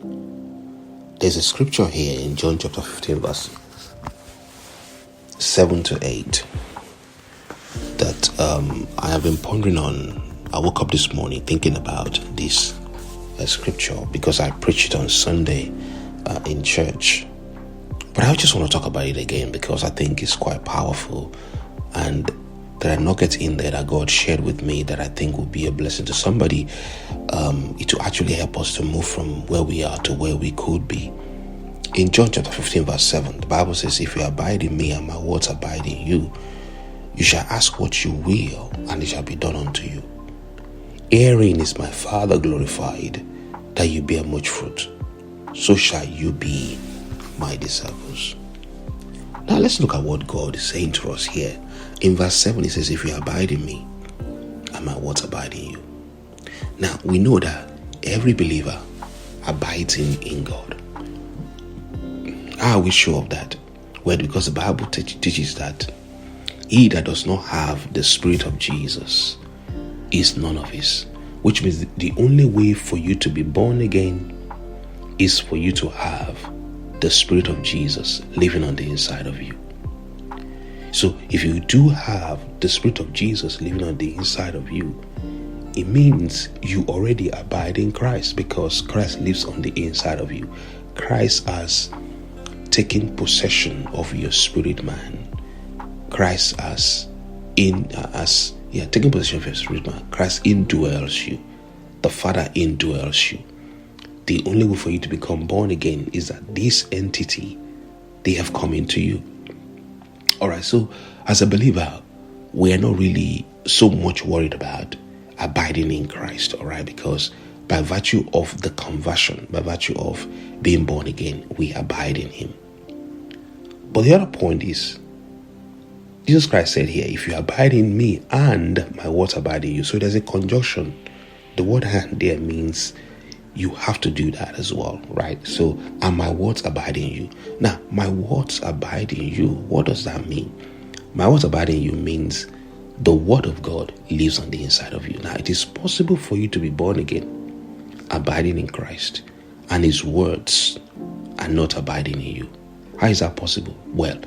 There's a scripture here in John chapter 15 verse 7 to 8 that I have been pondering on. I woke up this morning thinking about this scripture because I preached it on Sunday in church. But I just want to talk about it again because I think it's quite powerful, and there are nuggets in there that God shared with me that I think will be a blessing to somebody. It will actually help us to move from where we are to where we could be. In John chapter 15 verse 7, the Bible says, "If you abide in me and my words abide in you, you shall ask what you will, and it shall be done unto you. Herein is my Father glorified, that you bear much fruit. So shall you be my disciples." Now let's look at what God is saying to us here. In verse 7, it says, "If you abide in me, and my words abide in you." Now we know that every believer abides in God. How are we sure of that? Well, because the Bible teaches that he that does not have the Spirit of Jesus is none of his. Which means the only way for you to be born again is for you to have the Spirit of Jesus living on the inside of you. So if you do have the Spirit of Jesus living on the inside of you, it means you already abide in Christ because Christ lives on the inside of you. Christ has taken possession of your spirit man. Christ has taken possession of your spirit man. Christ indwells you. The Father indwells you. The only way for you to become born again is that this entity, they have come into you. Alright, so as a believer, we are not really so much worried about abiding in Christ, alright, because by virtue of the conversion, by virtue of being born again, we abide in him. But the other point is, Jesus Christ said here, "If you abide in me and my words abide in you." So there's a conjunction. The word "and" there means you have to do that as well, right? So, "and my words abide in you." Now, my words abide in you. What does that mean? My words abide in you means the word of God lives on the inside of you. Now, it is possible for you to be born again, abiding in Christ, and his words are not abiding in you. How is that possible? Well,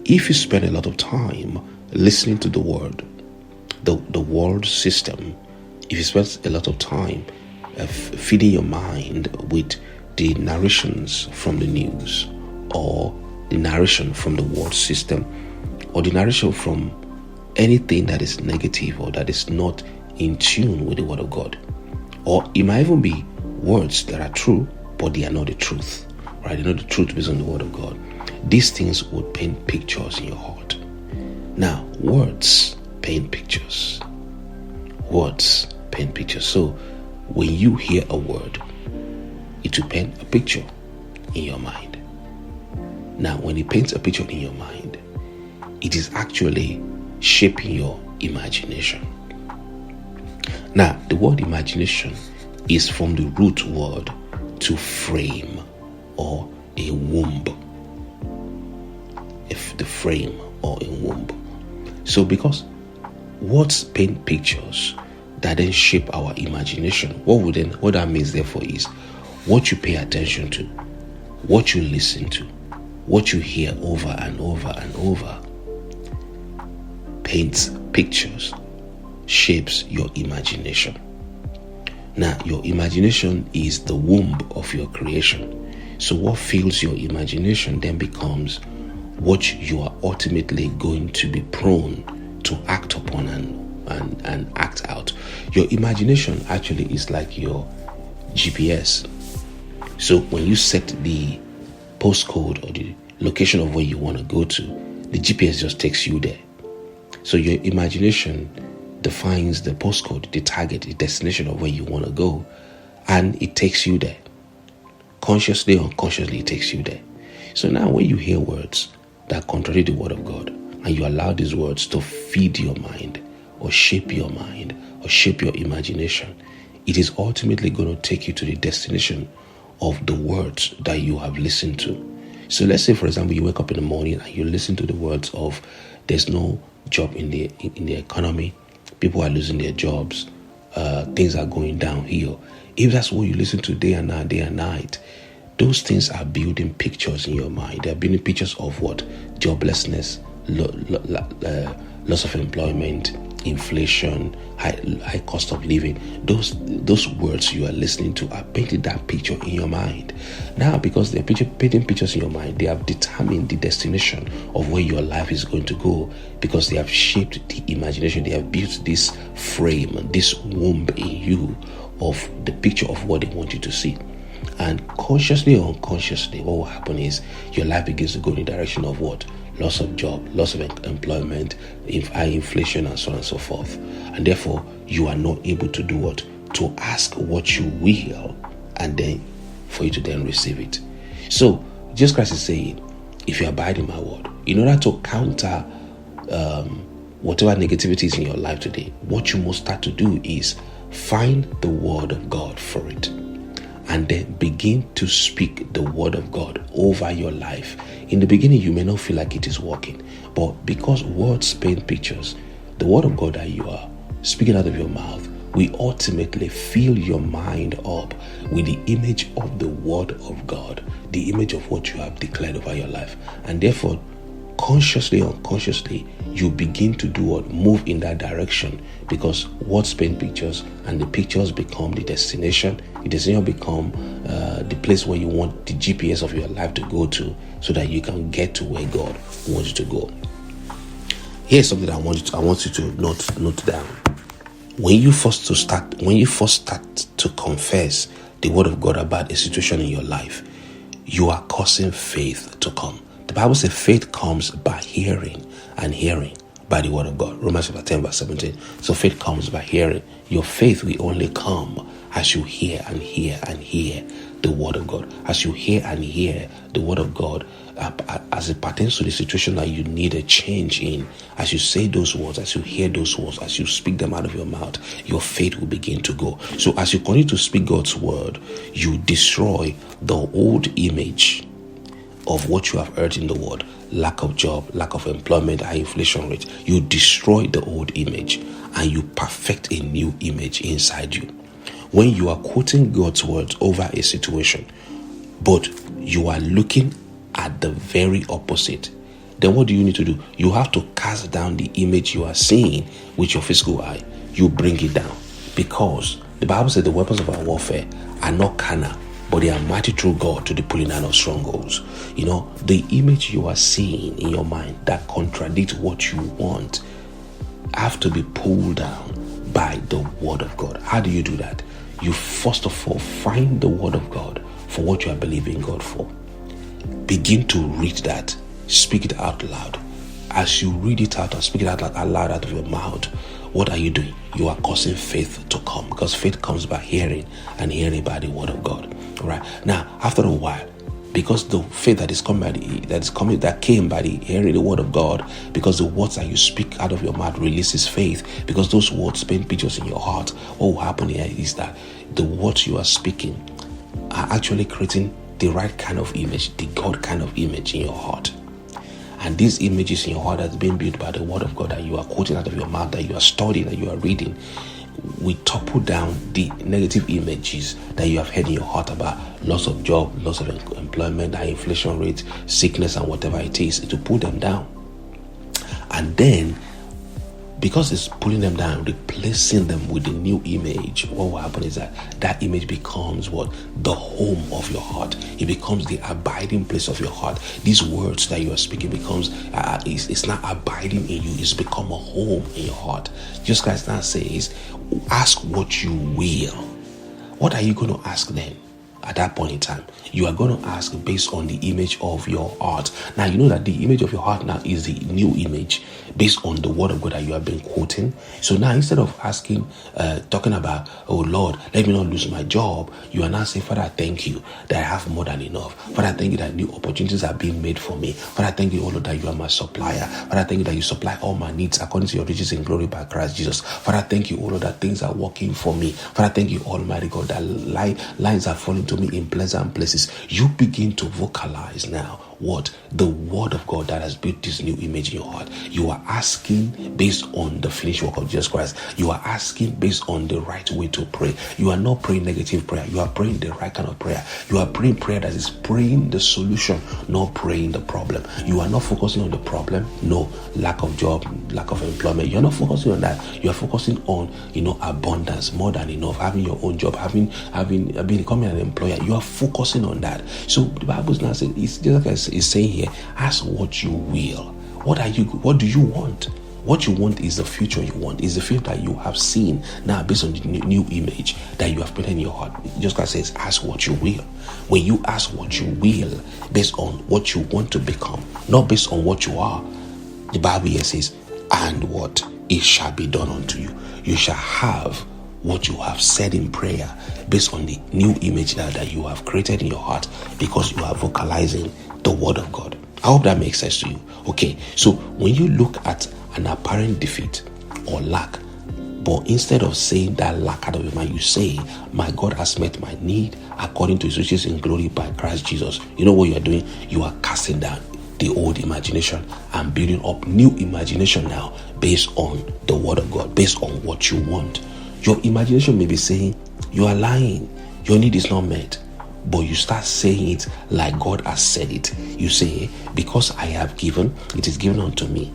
if you spend a lot of time listening to the word, the world system, if you spend a lot of time feeding your mind with the narrations from the news, or the narration from the world system, or the narration from anything that is negative or that is not in tune with the word of God, or it might even be words that are true but they are not the truth, right? They're not the truth based on the word of God. These things would paint pictures in your heart. Now, words paint pictures. Words paint pictures. So when you hear a word, it will paint a picture in your mind. Now, when it paints a picture in your mind, it is actually shaping your imagination. Now, the word imagination is from the root word to frame, or a womb. If the frame or a womb. So because words paint pictures that then shape our imagination, what that means therefore is what you pay attention to, what you listen to, what you hear over and over and over paints pictures, shapes your imagination. Now, your imagination is the womb of your creation. So what fills your imagination then becomes what you are ultimately going to be prone to act upon and act out. Your imagination actually is like your GPS. So when you set the postcode or the location of where you want to go to, the GPS just takes you there. So your imagination defines the postcode, the target, the destination of where you want to go, and it takes you there. Consciously or unconsciously, it takes you there. So now when you hear words that contradict the word of God, and you allow these words to feed your mind, or shape your mind, or shape your imagination, it is ultimately going to take you to the destination of the words that you have listened to. So let's say, for example, you wake up in the morning and you listen to the words of there's no job in the economy, people are losing their jobs, things are going downhill. if that's what you listen to day and night, those things are building pictures in your mind. They are building pictures of what? Joblessness, loss of employment, inflation, high cost of living. Those words you are listening to are painting that picture in your mind. Now, because they're painting pictures in your mind, they have determined the destination of where your life is going to go, because they have shaped the imagination. They have built this frame, this womb in you of the picture of what they want you to see. And consciously or unconsciously, what will happen is your life begins to go in the direction of what? Loss of job, loss of employment, high inflation, and so on and so forth. And therefore, you are not able to do what? To ask what you will, and then for you to then receive it. So, Jesus Christ is saying, if you abide in my word, in order to counter whatever negativity is in your life today, what you must start to do is find the word of God for it, and then begin to speak the word of God over your life. In the beginning, you may not feel like it is working, but because words paint pictures, the word of God that you are speaking out of your mouth will ultimately fill your mind up with the image of the word of God, the image of what you have declared over your life. And therefore, consciously or unconsciously, you begin to do what? Move in that direction, because words paint pictures, and the pictures become the destination. The destination become the place where you want the GPS of your life to go to, so that you can get to where God wants you to go. Here's something that I want you to note down. When you first start to confess the word of God about a situation in your life, you are causing faith to come. The Bible says faith comes by hearing, and hearing by the word of God. Romans chapter 10 verse 17. So faith comes by hearing. Your faith will only come as you hear and hear and hear the word of God. As you hear and hear the word of God, as it pertains to the situation that you need a change in, as you say those words, as you hear those words, as you speak them out of your mouth, your faith will begin to go. So as you continue to speak God's word, you destroy the old image of what you have heard in the word: lack of job, lack of employment, high inflation rate. You destroy the old image and you perfect a new image inside you. When you are quoting God's words over a situation, but you are looking at the very opposite, then what do you need to do? You have to cast down the image you are seeing with your physical eye. You bring it down, because the Bible said the weapons of our warfare are not carnal, but they are mighty through God to the pulling down of strongholds. You know, the image you are seeing in your mind that contradicts what you want have to be pulled down by the word of God. How do you do that? You first of all find the word of God for what you are believing God for. Begin to read that. Speak it out loud. As you read it out and speak it out loud out of your mouth, what are you doing? You are causing faith to come, because faith comes by hearing, and hearing by the word of God. All right. Now, after a while, because the faith that came by the hearing the word of God, because the words that you speak out of your mouth releases faith, because those words paint pictures in your heart. What will happen here is that the words you are speaking are actually creating the right kind of image, the God kind of image in your heart. And these images in your heart that's been built by the word of God that you are quoting out of your mouth, that you are studying, that you are reading, we topple down the negative images that you have heard in your heart about loss of job, loss of employment, high inflation rate, sickness, and whatever it is, to pull them down. And then, because it's pulling them down, replacing them with the new image, what will happen is that image becomes what? The home of your heart. It becomes the abiding place of your heart. These words that you are speaking becomes, it's not abiding in you, it's become a home in your heart. Jesus Christ now says, ask what you will. What are you going to ask then? At that point in time, you are going to ask based on the image of your heart. Now, you know that the image of your heart now is the new image based on the word of God that you have been quoting. So now, instead of asking, talking about, oh Lord, let me not lose my job, you are now saying, Father, I thank you that I have more than enough. Father, I thank you that new opportunities are being made for me. Father, I thank you, oh Lord, that you are my supplier. Father, I thank you that you supply all my needs according to your riches in glory by Christ Jesus. Father, I thank you, oh Lord, that things are working for me. Father, I thank you, Almighty God, that lines are falling to me in pleasant places. You begin to vocalize now what? The word of God that has built this new image in your heart. You are asking based on the finished work of Jesus Christ. You are asking based on the right way to pray. You are not praying negative prayer. You are praying the right kind of prayer. You are praying prayer that is praying the solution, not praying the problem. You are not focusing on the problem. No, lack of job, lack of employment. You're not focusing on that. You are focusing on, abundance, more than enough, having your own job, becoming an employer. You are focusing on that. So the Bible now says, it's just like is saying here, ask what you will. What do you want? What you want is the future you want, is the future that you have seen now based on the new image that you have put in your heart. Just God says, ask what you will. When you ask what you will, based on what you want to become, not based on what you are, the Bible here says, and what? It shall be done unto you. You shall have what you have said in prayer based on the new image that you have created in your heart, because you are vocalizing the word of God. I hope that makes sense to you. Okay, so when you look at an apparent defeat or lack, but instead of saying that lack out of your mind, you say, my God has met my need according to his riches in glory by Christ Jesus. You know what you are doing? You are casting down the old imagination and building up new imagination now based on the word of God, based on what you want. Your imagination may be saying, you are lying, your need is not met. But you start saying it like God has said it. You say, because I have given, it is given unto me.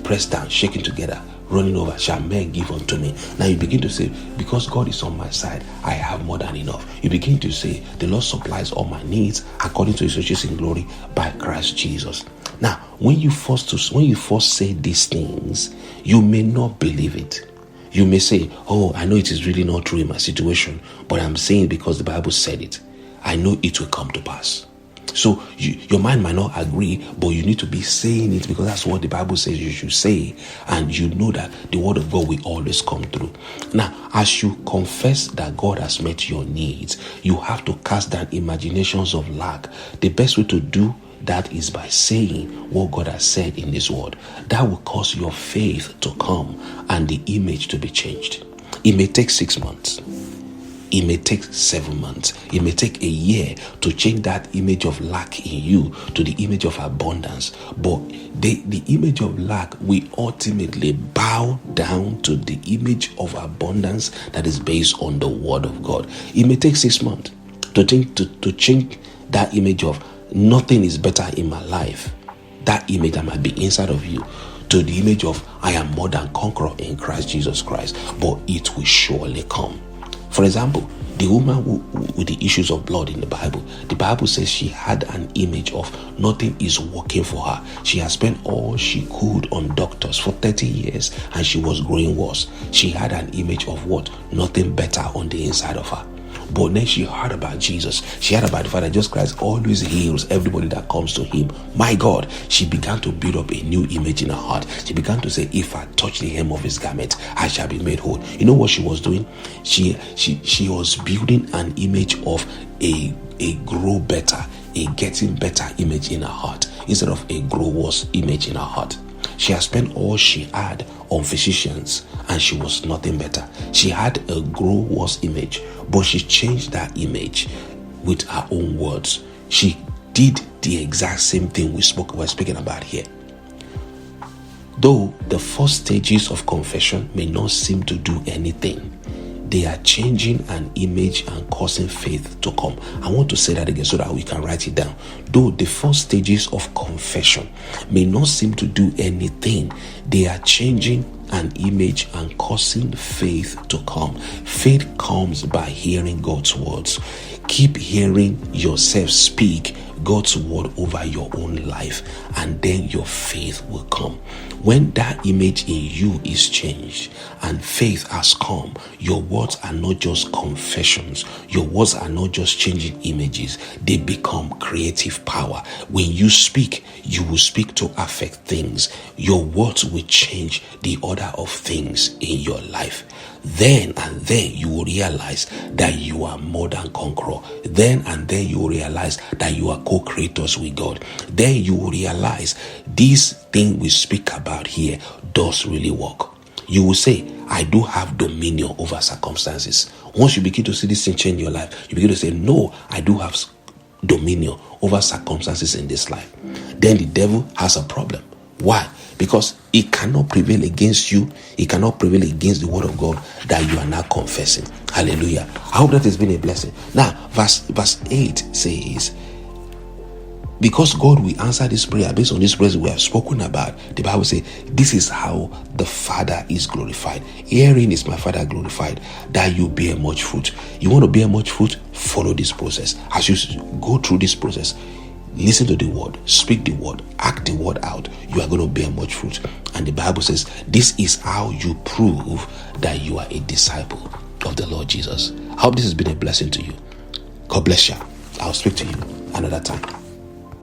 Pressed down, shaking together, running over, shall men give unto me. Now you begin to say, because God is on my side, I have more than enough. You begin to say, the Lord supplies all my needs according to his riches in glory by Christ Jesus. Now, when you first say these things, you may not believe it. You may say, oh, I know it is really not true in my situation, but I'm saying because the Bible said it. I know it will come to pass. So your mind might not agree, but you need to be saying it because that's what the Bible says you should say. And you know that the word of God will always come through. Now, as you confess that God has met your needs, you have to cast down imaginations of lack. The best way to do that is by saying what God has said in his word. That will cause your faith to come and the image to be changed. It may take 6 months. It may take 7 months. It may take a year to change that image of lack in you to the image of abundance. But the image of lack will ultimately bow down to the image of abundance that is based on the word of God. It may take 6 months to change that image of nothing is better in my life. That image that might be inside of you to the image of I am more than conqueror in Christ Jesus Christ. But it will surely come. For example, the woman with the issues of blood in the Bible says she had an image of nothing is working for her. She has spent all she could on doctors for 30 years and she was growing worse. She had an image of what? Nothing better on the inside of her. But then she heard about Jesus. She heard about the Father. Jesus Christ always heals everybody that comes to him. My God, she began to build up a new image in her heart. She began to say, if I touch the hem of his garment, I shall be made whole. You know what she was doing? She was building an image of a grow better, a getting better image in her heart instead of a grow worse image in her heart. She had spent all she had on physicians and she was nothing better. She had a grow worse image, but she changed that image with her own words. She did the exact same thing we're speaking about here. Though the first stages of confession may not seem to do anything, they are changing an image and causing faith to come. I want to say that again so that we can write it down. Though the first stages of confession may not seem to do anything, they are changing an image and causing faith to come. Faith comes by hearing God's words. Keep hearing yourself speak God's word over your own life, and then your faith will come. When that image in you is changed and faith has come, your words are not just confessions. Your words are not just changing images. They become creative power. When you speak, you will speak to affect things. Your words will change the order of things in your life. Then and there you will realize that you are more than conqueror. Then and there you will realize that you are co-creators with God. Then you will realize this thing we speak about here does really work. you will say, I do have dominion over circumstances. Once you begin to see this thing change in your life, you begin to say, no, I do have dominion over circumstances in this life. Then the devil has a problem. Why? Because he cannot prevail against you. He cannot prevail against the word of God that you are now confessing. Hallelujah. I hope that has been a blessing. Now, verse 8 says, because God will answer this prayer based on this prayer we have spoken about. The Bible says, this is how the Father is glorified. Herein is my Father glorified, that you bear much fruit. You want to bear much fruit? Follow this process. As you go through this process, listen to the word, speak the word, act the word out. You are going to bear much fruit. And the Bible says, this is how you prove that you are a disciple of the Lord Jesus. I hope this has been a blessing to you. God bless you. I'll speak to you another time.